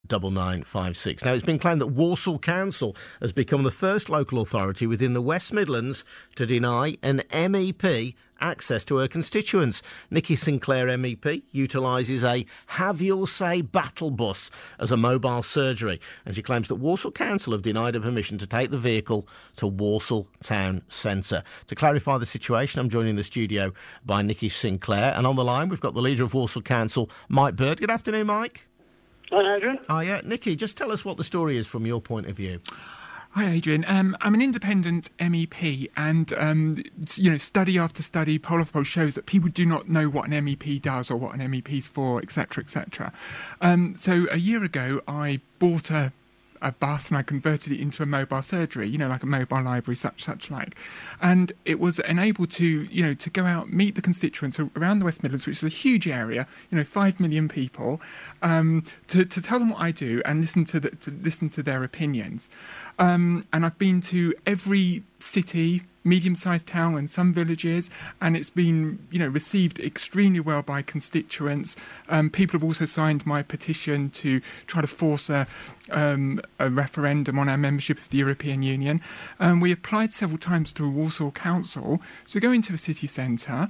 9956. Now, it's been claimed that Walsall Council has become the first local authority within the West Midlands to deny an MEP access to her constituents. Nikki Sinclaire MEP utilises a Have Your Say battle bus as a mobile surgery, and she claims that Walsall Council have denied her permission to take the vehicle to Walsall Town Centre. To clarify the situation, I'm joined in the studio by Nikki Sinclaire, and on the line we've got the leader of Walsall Council, Mike Bird. Good afternoon, Mike. Hi, Adrian. Oh, yeah. Nikki, just tell us what the story is from your point of view. Hi, Adrian. I'm an independent MEP, and study after study, poll after poll shows that people do not know what an MEP does or what an MEP's for, etc., etc. So a year ago, I bought a bus and I converted it into a mobile surgery, like a mobile library, such like. And it was enabled to go out, meet the constituents around the West Midlands, which is a huge area, 5 million people, to tell them what I do and listen to their opinions. And I've been to every city, medium-sized town and some villages, and it's been, received extremely well by constituents. People have also signed my petition to try to force a referendum on our membership of the European Union. We applied several times to Walsall Council to go into a city centre,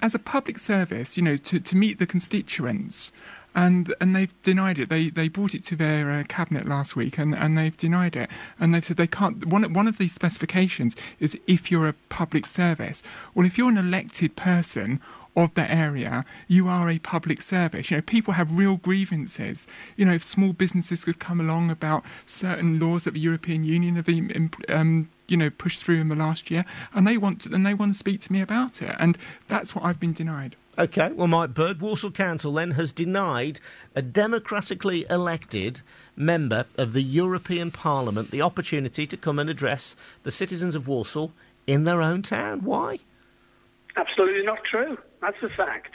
as a public service, to meet the constituents. And they've denied it. They brought it to their cabinet last week, and they've denied it. And they've said they can't. One of these specifications is if you're a public service. Well, if you're an elected person of that area, you are a public service. People have real grievances. If small businesses could come along about certain laws that the European Union have been pushed through in the last year, and they want to speak to me about it, and that's what I've been denied. OK, well, Mike Bird, Walsall Council then has denied a democratically elected member of the European Parliament the opportunity to come and address the citizens of Walsall in their own town. Why? Absolutely not true. That's a fact.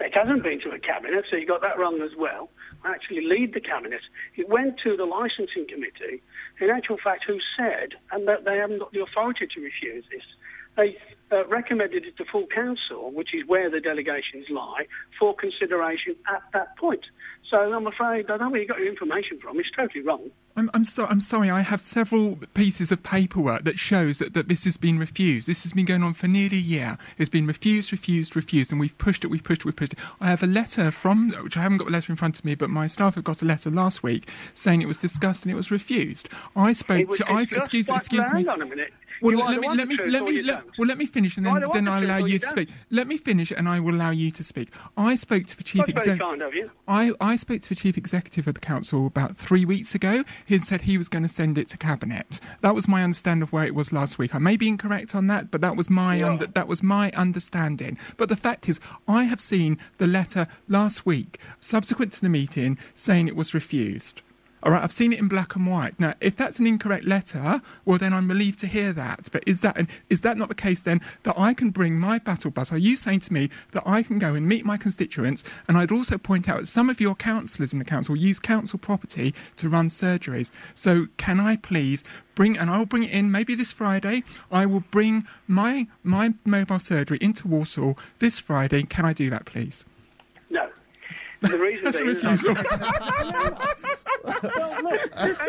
It hasn't been to a cabinet, so you got that wrong as well. I actually lead the cabinet. It went to the licensing committee, in actual fact, who said and that they haven't got the authority to refuse this. They recommended it to full council, which is where the delegations lie, for consideration at that point. So I'm afraid, I don't know where you got your information from. It's totally wrong. I'm sorry. I have several pieces of paperwork that shows that this has been refused. This has been going on for nearly a year. It's been refused, and we've pushed it. I have a letter which I haven't got a letter in front of me, but my staff have got a letter last week saying it was discussed and it was refused. Excuse me. Hang on a minute. Well, let me finish, and then I'll allow you to speak. Let me finish, and I will allow you to speak. I spoke to the chief executive. Very kind of you. I spoke to the chief executive of the council about 3 weeks ago. He said he was going to send it to cabinet. That was my understanding of where it was last week. I may be incorrect on that, but that was my understanding. But the fact is, I have seen the letter last week, subsequent to the meeting, saying it was refused. All right, I've seen it in black and white. Now, if that's an incorrect letter, well, then I'm relieved to hear that. But is that not the case, then, that I can bring my battle bus? Are you saying to me that I can go and meet my constituents? And I'd also point out that some of your councillors in the council use council property to run surgeries. So can I please and I'll bring it in maybe this Friday. I will bring my mobile surgery into Walsall this Friday. Can I do that, please? No. The reason That's being... a refusal. Hang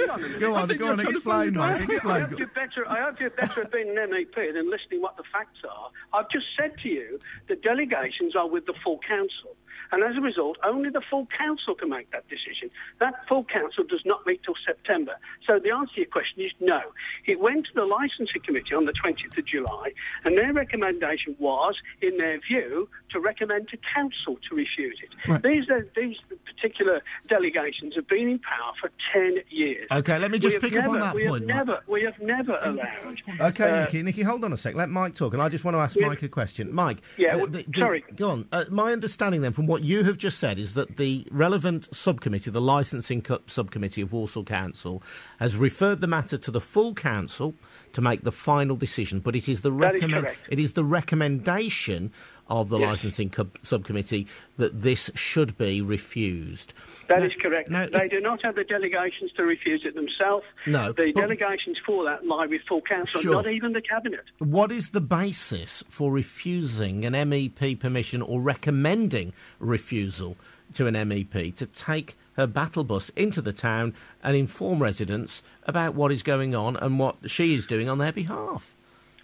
on a minute. Go on, explain, Mike. Explain. I hope you're better at being an MEP than listening what the facts are. I've just said to you the delegations are with the full council. And as a result, only the full council can make that decision. That full council does not meet till September. So the answer to your question is no. It went to the licensing committee on the 20th of July, and their recommendation was, in their view, to recommend to council to refuse it. Right. These particular delegations have been in power for 10 years. OK, let me just pick up on that point. We have never allowed... OK, Nikki, hold on a sec. Let Mike talk, and I just want to ask Mike a question. Mike, sorry. Go on. My understanding then, from what you have just said, is that the relevant subcommittee, the licensing subcommittee of Walsall Council, has referred the matter to the full council to make the final decision, but it is the recommendation of the licensing subcommittee that this should be refused. That is correct. They do not have the delegations to refuse it themselves. No. The delegations for that lie with full council, not even the cabinet. What is the basis for refusing an MEP permission or recommending refusal to an MEP to take her battle bus into the town and inform residents about what is going on and what she is doing on their behalf.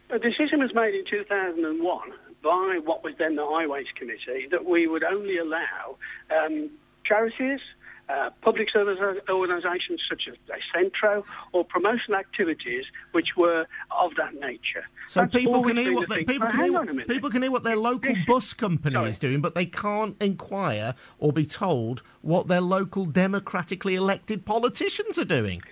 A decision was made in 2001 by what was then the Highways Committee that we would only allow charities, public service organisations such as Centro, or promotional activities which were of that nature. So That's people can hear what their local bus company is doing, but they can't inquire or be told what their local democratically elected politicians are doing.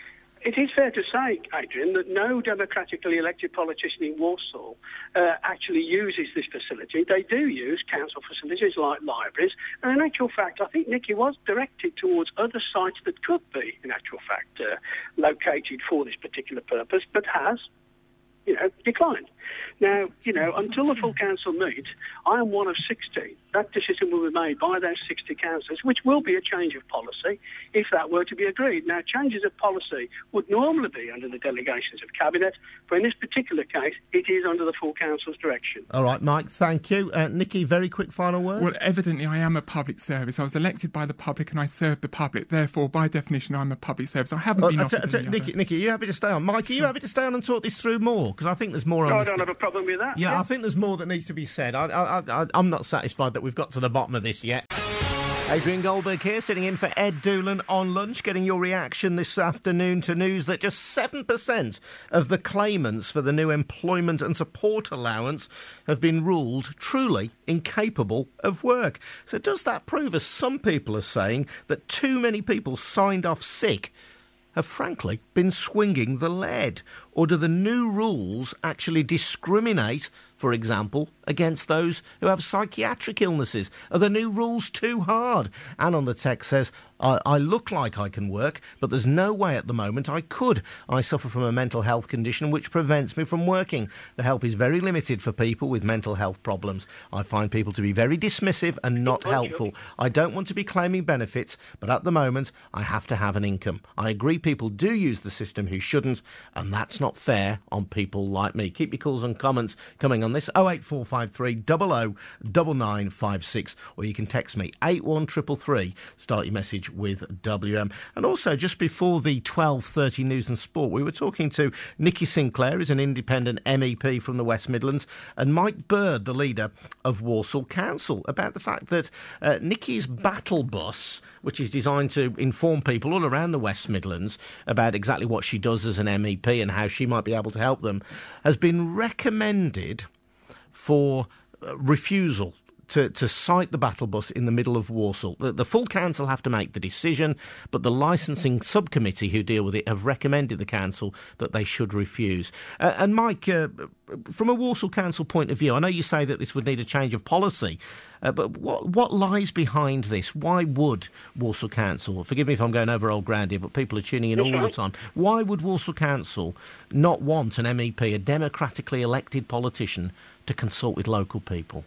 It is fair to say, Adrian, that no democratically elected politician in Walsall actually uses this facility. They do use council facilities like libraries, and in actual fact, I think Nikki was directed towards other sites that could be, in actual fact, located for this particular purpose, but has, declined. Now, until the full council meet, I am one of 60. That decision will be made by those 60 councillors, which will be a change of policy if that were to be agreed. Now, changes of policy would normally be under the delegations of Cabinet, but in this particular case, it is under the full council's direction. All right, Mike, thank you. Nikki, very quick final word. Well, evidently I am a public service. I was elected by the public and I serve the public. Therefore, by definition, I'm a public service. I haven't been offered Nikki, are you happy to stay on? Mike, are you happy to stay on and talk this through more? Because I think there's more on I don't have a problem with that. Yeah, I think there's more that needs to be said. I'm not satisfied that we've got to the bottom of this yet. Adrian Goldberg here, sitting in for Ed Doolan on lunch, getting your reaction this afternoon to news that just 7% of the claimants for the new employment and support allowance have been ruled truly incapable of work. So does that prove, as some people are saying, that too many people signed off sick have frankly been swinging the lead? Or do the new rules actually discriminate, for example, against those who have psychiatric illnesses? Are the new rules too hard? Anne on the text says, I look like I can work, but there's no way at the moment I could. I suffer from a mental health condition which prevents me from working. The help is very limited for people with mental health problems. I find people to be very dismissive and not helpful. I don't want to be claiming benefits, but at the moment I have to have an income. I agree people do use the system who shouldn't, and that's not fair on people like me. Keep your calls and comments coming on this. 08453 00 9956, or you can text me 81333. Start your message with WM. And also, just before the 12:30 news and sport, we were talking to Nikki Sinclaire, who's an independent MEP from the West Midlands, and Mike Bird, the leader of Walsall Council, about the fact that Nikki's battle bus, which is designed to inform people all around the West Midlands about exactly what she does as an MEP and how she might be able to help them, has been recommended for refusal to site the battle bus in the middle of Walsall. The full council have to make the decision, but the licensing subcommittee who deal with it have recommended the council that they should refuse. And Mike, from a Walsall Council point of view, I know you say that this would need a change of policy, but what lies behind this? Why would Walsall Council, forgive me if I'm going over old ground here, but people are tuning in all the time, why would Walsall Council not want an MEP, a democratically elected politician, to consult with local people?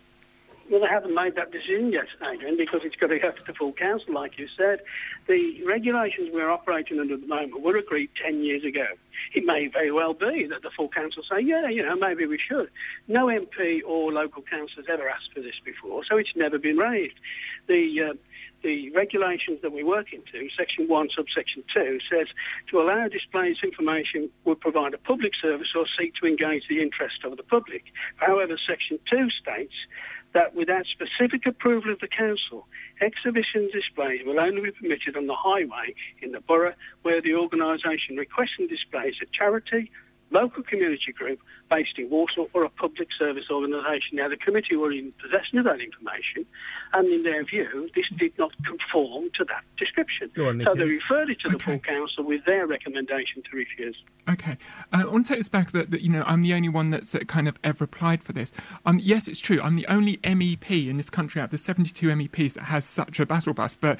Well, they haven't made that decision yet, Adrian, because it's got to go to the full council, like you said. The regulations we're operating under at the moment were agreed 10 years ago. It may very well be that the full council say, maybe we should. No MP or local council has ever asked for this before, so it's never been raised. The regulations that we work into, Section 1, Subsection 2, says to allow displays information would provide a public service or seek to engage the interest of the public. However, Section 2 states that without specific approval of the council, exhibition displays will only be permitted on the highway in the borough where the organisation requesting displays a charity, local community group based in Walsall, or a public service organisation. Now, the committee were in possession of that information, and in their view, this did not conform to that description. So they referred it to the full council with their recommendation to refuse. Okay. I want to take this back that I'm the only one that's kind of ever applied for this. Yes, it's true. I'm the only MEP in this country out of the 72 MEPs that has such a battle bus. But,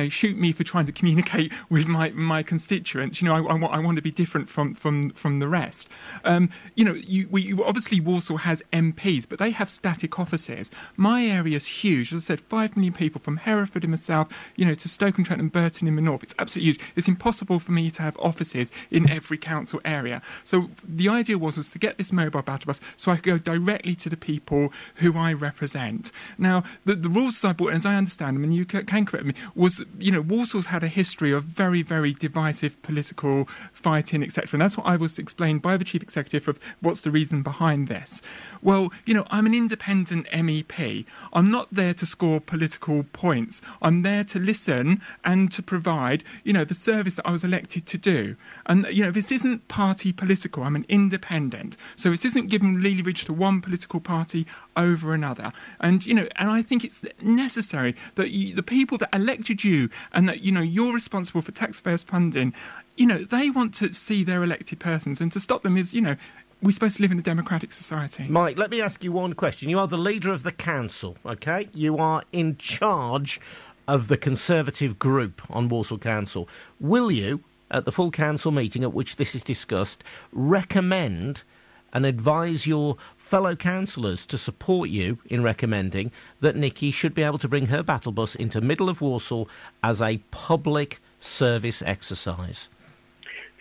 shoot me for trying to communicate with my constituents. I want to be different from the rest. discussed. Obviously Walsall has MPs, but they have static offices. My area is huge. As I said, 5 million people from Hereford in the south, to Stoke-on-Trent and Burton in the north. It's absolutely huge. It's impossible for me to have offices in every council area. So the idea was to get this mobile battle bus so I could go directly to the people who I represent. Now, the rules I brought, as I understand them, and you can correct me, was, Walsall's had a history of very, very divisive political fighting, etc. And that's what I was explained by the Chief Executive of what's the reason behind this. Well, I'm an independent MEP. I'm not there to score political points. I'm there to listen and to provide, the service that I was elected to do. And, this isn't party political. I'm an independent. So this isn't giving leverage to one political party over another. And, and I think it's necessary that the people that elected you and that, you're responsible for taxpayers' funding, they want to see their elected persons, and to stop them is, we're supposed to live in a democratic society. Mike, let me ask you one question. You are the leader of the council, OK? You are in charge of the Conservative group on Walsall Council. Will you, at the full council meeting at which this is discussed, recommend and advise your fellow councillors to support you in recommending that Nikki should be able to bring her battle bus into middle of Walsall as a public service exercise?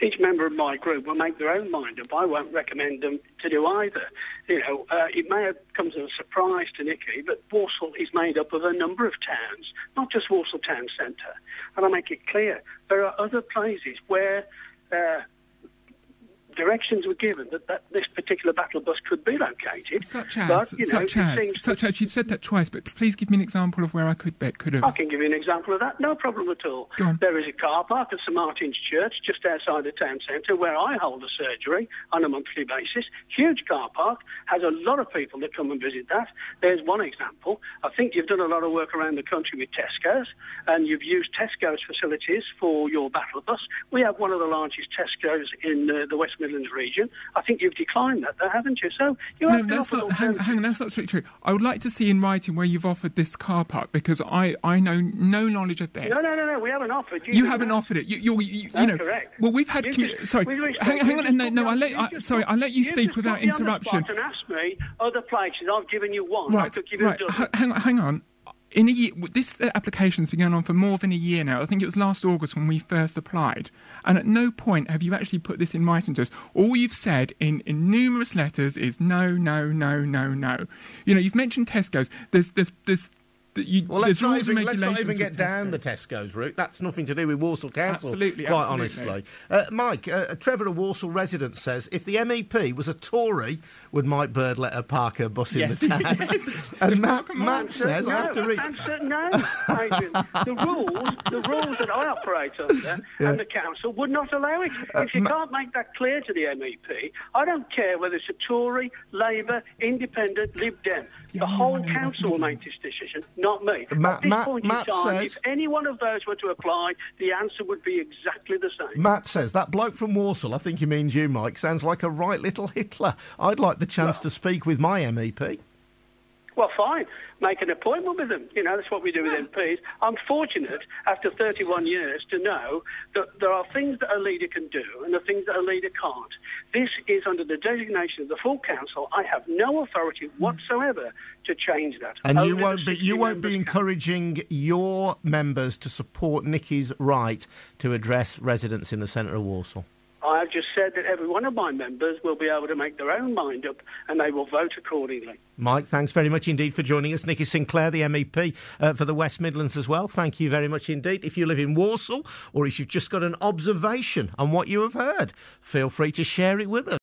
Each member of my group will make their own mind up. I won't recommend them to do either. It may have come as a surprise to Nikki, but Walsall is made up of a number of towns, not just Walsall Town Centre. And I make it clear, there are other places where directions were given that this particular battle bus could be located. Such as, you've said that twice, but please give me an example of where I could have. I can give you an example of that, no problem at all. Go on. There is a car park at St Martin's Church, just outside the town centre, where I hold a surgery on a monthly basis. Huge car park, has a lot of people that come and visit that. There's one example. I think you've done a lot of work around the country with Tesco's, and you've used Tesco's facilities for your battle bus. We have one of the largest Tesco's in the West Midlands region. I think you've declined that, though, haven't you? So you have to offer hang on, that's not strictly true. I would like to see in writing where you've offered this car park, because I know no knowledge of this. No, we haven't offered. You haven't offered it. That's correct. Well, we've had. Hang on. I'll let you speak without interruption. And ask me other places. I've given you one. Right. Hang on. In a year, this application's been going on for more than a year now. I think it was last August when we first applied. And at no point have you actually put this in writing to us. All you've said in numerous letters is no. You've mentioned Tesco's. Let's not even get down the Tesco's route. That's nothing to do with Walsall Council, absolutely. Honestly. Mike, Trevor, a Walsall resident, says, if the MEP was a Tory, would Mike Bird let her park her bus in the town? Yes. And Matt says, I have to read... No, Adrian. The rules that I operate under and the council would not allow it. If you can't make that clear to the MEP, I don't care whether it's a Tory, Labour, Independent, Lib Dem. The whole council will make this decision, not me. At this point in time, if any one of those were to apply, the answer would be exactly the same. Matt says, that bloke from Walsall, I think he means you, Mike, sounds like a right little Hitler. I'd like the chance to speak with my MEP. Well, fine. Make an appointment with them. That's what we do with MPs. I'm fortunate, after 31 years, to know that there are things that a leader can do and the things that a leader can't. This is under the designation of the full council. I have no authority whatsoever to change that. And you won't be encouraging your members to support Nikki's right to address residents in the centre of Walsall? I have just said that every one of my members will be able to make their own mind up and they will vote accordingly. Mike, thanks very much indeed for joining us. Nikki Sinclaire, the MEP for the West Midlands as well. Thank you very much indeed. If you live in Walsall or if you've just got an observation on what you have heard, feel free to share it with us.